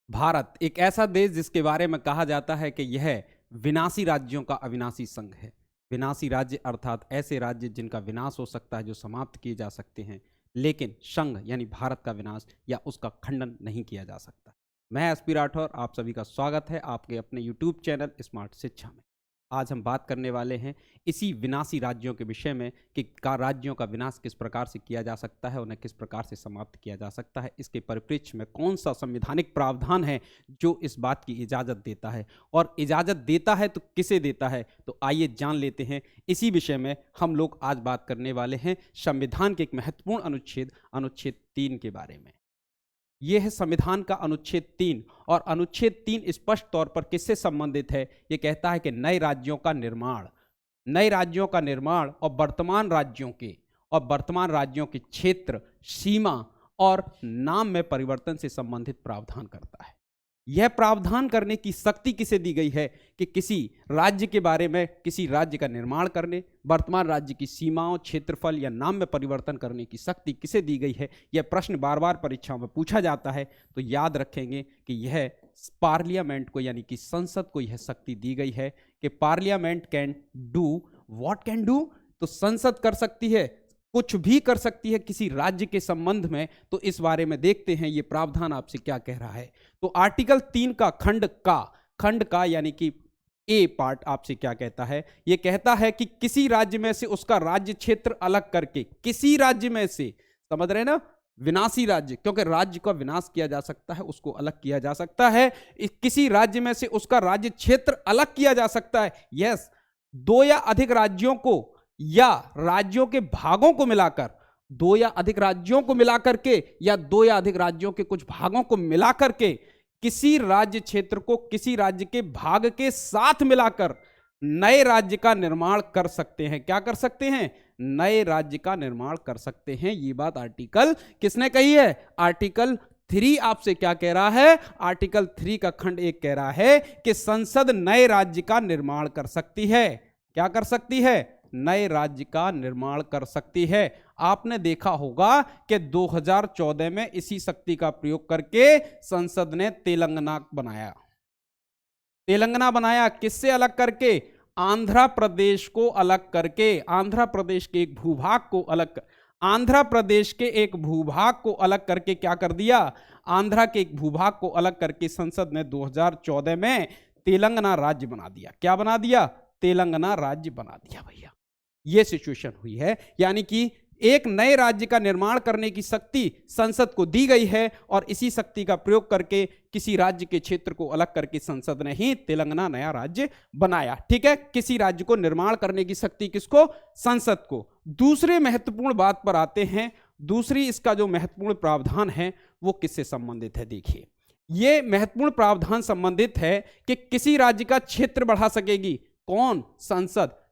भारत एक ऐसा देश जिसके बारे में कहा जाता है कि यह विनाशी राज्यों का अविनाशी संघ है। विनाशी राज्य अर्थात ऐसे राज्य जिनका विनाश हो सकता है, जो समाप्त किए जा सकते हैं, लेकिन संघ यानी भारत का विनाश या उसका खंडन नहीं किया जा सकता। मैं एसपी राठौर, आप सभी का स्वागत है आपके अपने यूट्यूब चैनल स्मार्ट शिक्षा में। आज हम बात करने वाले हैं इसी विनाशी राज्यों के विषय में कि राज्यों का विनाश किस प्रकार से किया जा सकता है, उन्हें किस प्रकार से समाप्त किया जा सकता है, इसके परिप्रेक्ष्य में कौन सा संवैधानिक प्रावधान है जो इस बात की इजाज़त देता है, और इजाज़त देता है तो किसे देता है। तो आइए जान लेते हैं। इसी विषय में हम लोग आज बात करने वाले हैं संविधान के एक महत्वपूर्ण अनुच्छेद अनुच्छेद 3 के बारे में। यह है संविधान का अनुच्छेद 3, और अनुच्छेद 3 स्पष्ट तौर पर किससे संबंधित है। यह कहता है कि नए राज्यों का निर्माण, नए राज्यों का निर्माण और वर्तमान राज्यों के क्षेत्र, सीमा और नाम में परिवर्तन से संबंधित प्रावधान करता है। यह प्रावधान करने की शक्ति किसे दी गई है कि किसी राज्य के बारे में, किसी राज्य का निर्माण करने, वर्तमान राज्य की सीमाओं, क्षेत्रफल या नाम में परिवर्तन करने की शक्ति किसे दी गई है। यह प्रश्न बार बार परीक्षाओं में पूछा जाता है, तो याद रखेंगे कि यह पार्लियामेंट को यानी कि संसद को यह शक्ति दी गई है कि parliament can do what can do. तो संसद कर सकती है, कुछ भी कर सकती है किसी राज्य के संबंध में। तो इस बारे में देखते हैं ये प्रावधान आपसे क्या कह रहा है। तो आर्टिकल 3 का खंड का यानी कि ए पार्ट आपसे क्या कहता है। ये कहता है कि किसी राज्य में से उसका राज्य क्षेत्र अलग करके, किसी राज्य में से, समझ रहे ना, विनाशी राज्य, क्योंकि राज्य का विनाश किया जा सकता है, उसको अलग किया जा सकता है। किसी राज्य में से उसका राज्य क्षेत्र अलग किया जा सकता है। यस, दो या अधिक राज्यों को या राज्यों के भागों को मिलाकर, दो या अधिक राज्यों को मिलाकर के या दो या अधिक राज्यों के कुछ भागों को मिलाकर के किसी राज्य क्षेत्र को किसी राज्य के भाग के साथ मिलाकर नए राज्य का निर्माण कर सकते हैं। क्या कर सकते हैं? नए राज्य का निर्माण कर सकते हैं। ये बात आर्टिकल किसने कही है? आर्टिकल 3 आपसे क्या कह रहा है? आर्टिकल 3 का खंड 1 कह रहा है कि संसद नए राज्य का निर्माण कर सकती है। क्या कर सकती है? नए राज्य का निर्माण कर सकती है। आपने देखा होगा कि 2014 में इसी शक्ति का प्रयोग करके संसद ने तेलंगाना बनाया। किससे अलग करके? आंध्र प्रदेश को अलग करके। आंध्र प्रदेश के एक भूभाग को अलग करके क्या कर दिया? आंध्र के एक भूभाग को अलग करके संसद ने 2014 में तेलंगाना राज्य बना दिया। क्या बना दिया? तेलंगाना राज्य बना दिया भैया। यह सिचुएशन हुई है, यानी कि एक नए राज्य का निर्माण करने की शक्ति संसद को दी गई है, और इसी शक्ति का प्रयोग करके किसी राज्य के क्षेत्र को अलग करके संसद ने ही तेलंगाना नया राज्य बनाया। ठीक है, किसी राज्य को निर्माण करने की शक्ति किसको? संसद को। दूसरे महत्वपूर्ण बात पर आते हैं। दूसरी इसका जो महत्वपूर्ण प्रावधान है वो किससे संबंधित है? देखिए, यह महत्वपूर्ण प्रावधान संबंधित है कि किसी राज्य का क्षेत्र बढ़ा सकेगी। कौन?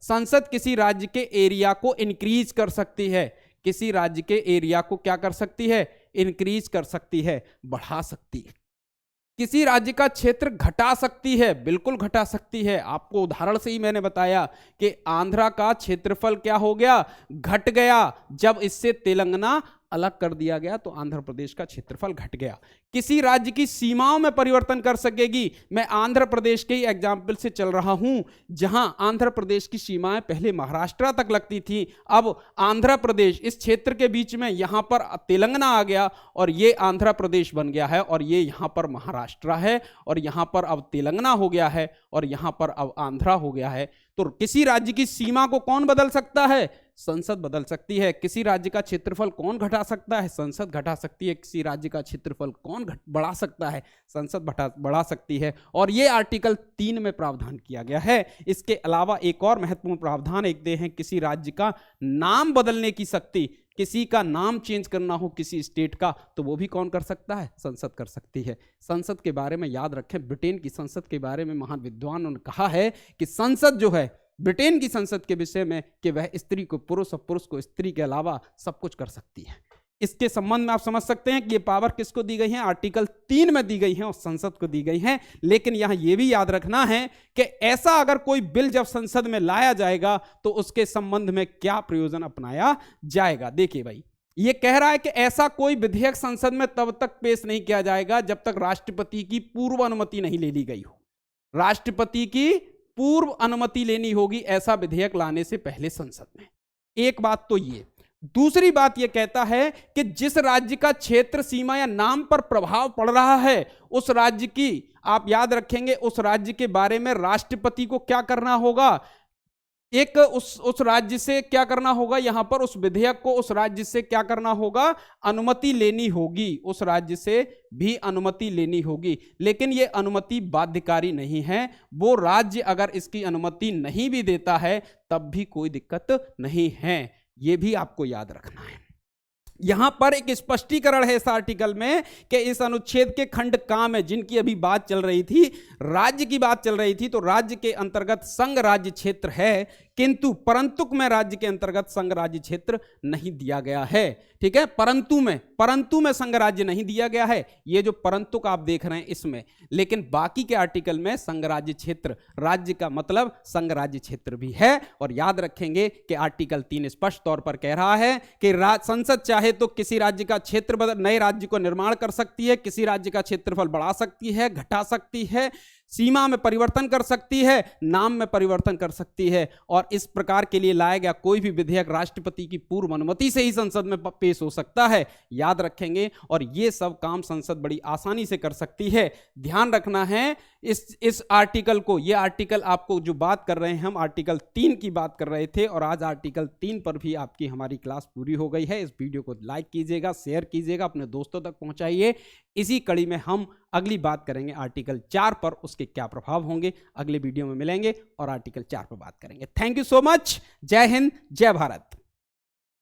संसद किसी राज्य के एरिया को इंक्रीज कर सकती है। किसी राज्य के एरिया को क्या कर सकती है? इंक्रीज कर सकती है, बढ़ा सकती है। किसी राज्य का क्षेत्र घटा सकती है, बिल्कुल घटा सकती है। आपको उदाहरण से ही मैंने बताया कि आंध्रा का क्षेत्रफल क्या हो गया? घट गया। जब इससे तेलंगाना अलग कर दिया गया तो आंध्र प्रदेश का क्षेत्रफल घट गया। किसी राज्य की सीमाओं में परिवर्तन कर सकेगी। मैं आंध्र प्रदेश के ही एग्जाम्पल से चल रहा हूं, जहां आंध्र प्रदेश की सीमाएं पहले महाराष्ट्र तक लगती थी। अब आंध्र प्रदेश इस क्षेत्र के बीच में यहां पर तेलंगाना आ गया और ये आंध्र प्रदेश बन गया है, और ये यहां पर महाराष्ट्र है, और यहां पर अब तेलंगाना हो गया है, और यहां पर अब आंध्रा हो गया है। तो किसी राज्य की सीमा को कौन बदल सकता है? संसद बदल सकती है। किसी राज्य का क्षेत्रफल कौन घटा सकता है? संसद घटा सकती है। किसी राज्य का क्षेत्रफल कौन बढ़ा सकता है? संसद बढ़ा सकती है। और यह आर्टिकल 3 में प्रावधान किया गया है। इसके अलावा एक और महत्वपूर्ण प्रावधान एक दे हैं, किसी राज्य का नाम बदलने की शक्ति। किसी का नाम चेंज करना हो किसी स्टेट का, तो वो भी कौन कर सकता है? संसद कर सकती है। संसद के बारे में याद रखें, ब्रिटेन की संसद के बारे में महान विद्वानों ने कहा है कि संसद जो है, ब्रिटेन की संसद के विषय में, कि वह स्त्री को पुरुष और पुरुष को स्त्री के अलावा सब कुछ कर सकती है। इसके संबंध में आप समझ सकते हैं कि ये पावर किसको दी गई है? आर्टिकल 3 में दी गई है और संसद को दी गई है। लेकिन यहां यह भी याद रखना है कि ऐसा अगर कोई बिल जब संसद में लाया जाएगा तो उसके संबंध में क्या प्रयोजन अपनाया जाएगा। देखिए भाई, ये कह रहा है कि ऐसा कोई विधेयक संसद में तब तक पेश नहीं किया जाएगा जब तक राष्ट्रपति की पूर्व अनुमति नहीं ले ली गई हो। राष्ट्रपति की पूर्व अनुमति लेनी होगी ऐसा विधेयक लाने से पहले संसद में। एक बात तो ये। दूसरी बात यह कहता है कि जिस राज्य का क्षेत्र सीमा या नाम पर प्रभाव पड़ रहा है उस राज्य की, आप याद रखेंगे, उस राज्य के बारे में राष्ट्रपति को क्या करना होगा, एक उस राज्य से क्या करना होगा, यहां पर उस विधेयक को उस राज्य से क्या करना होगा, अनुमति लेनी होगी, उस राज्य से भी अनुमति लेनी होगी। लेकिन यह अनुमति बाध्यकारी नहीं है, वो राज्य अगर इसकी अनुमति नहीं भी देता है तब भी कोई दिक्कत नहीं है, यह भी आपको याद रखना है। यहां पर एक स्पष्टीकरण है इस आर्टिकल में कि इस अनुच्छेद के खंड काम है, जिनकी अभी बात चल रही थी, राज्य की बात चल रही थी, तो राज्य के अंतर्गत संघ राज्य क्षेत्र है, किंतु परंतु में राज्य के अंतर्गत संघ राज्य क्षेत्र नहीं दिया गया है। ठीक है, परंतु में संघ राज्य नहीं दिया गया है, ये जो परंतु का आप देख रहे हैं इसमें, लेकिन बाकी के आर्टिकल में संघ राज्य क्षेत्र, राज्य का मतलब संघ राज्य क्षेत्र भी है। और याद रखेंगे कि आर्टिकल 3 स्पष्ट तौर पर कह रहा है कि संसद चाहे तो किसी राज्य का क्षेत्र बदल, नए राज्य को निर्माण कर सकती है, किसी राज्य का क्षेत्रफल बढ़ा सकती है, घटा सकती है, सीमा में परिवर्तन कर सकती है, नाम में परिवर्तन कर सकती है, और इस प्रकार के लिए लाया गया कोई भी विधेयक राष्ट्रपति की पूर्व अनुमति से ही संसद में पेश हो सकता है, याद रखेंगे। और ये सब काम संसद बड़ी आसानी से कर सकती है। ध्यान रखना है इस आर्टिकल को, ये आर्टिकल आपको जो बात कर रहे हैं हम आर्टिकल 3 की बात कर रहे थे, और आज आर्टिकल 3 पर भी आपकी हमारी क्लास पूरी हो गई है। इस वीडियो को लाइक कीजिएगा, शेयर कीजिएगा, अपने दोस्तों तक पहुंचाइए। इसी कड़ी में हम अगली बात करेंगे आर्टिकल 4 पर, उसके क्या प्रभाव होंगे, अगले वीडियो में मिलेंगे और आर्टिकल 4 पर बात करेंगे। Thank you so much. जय हिंद, जय भारत।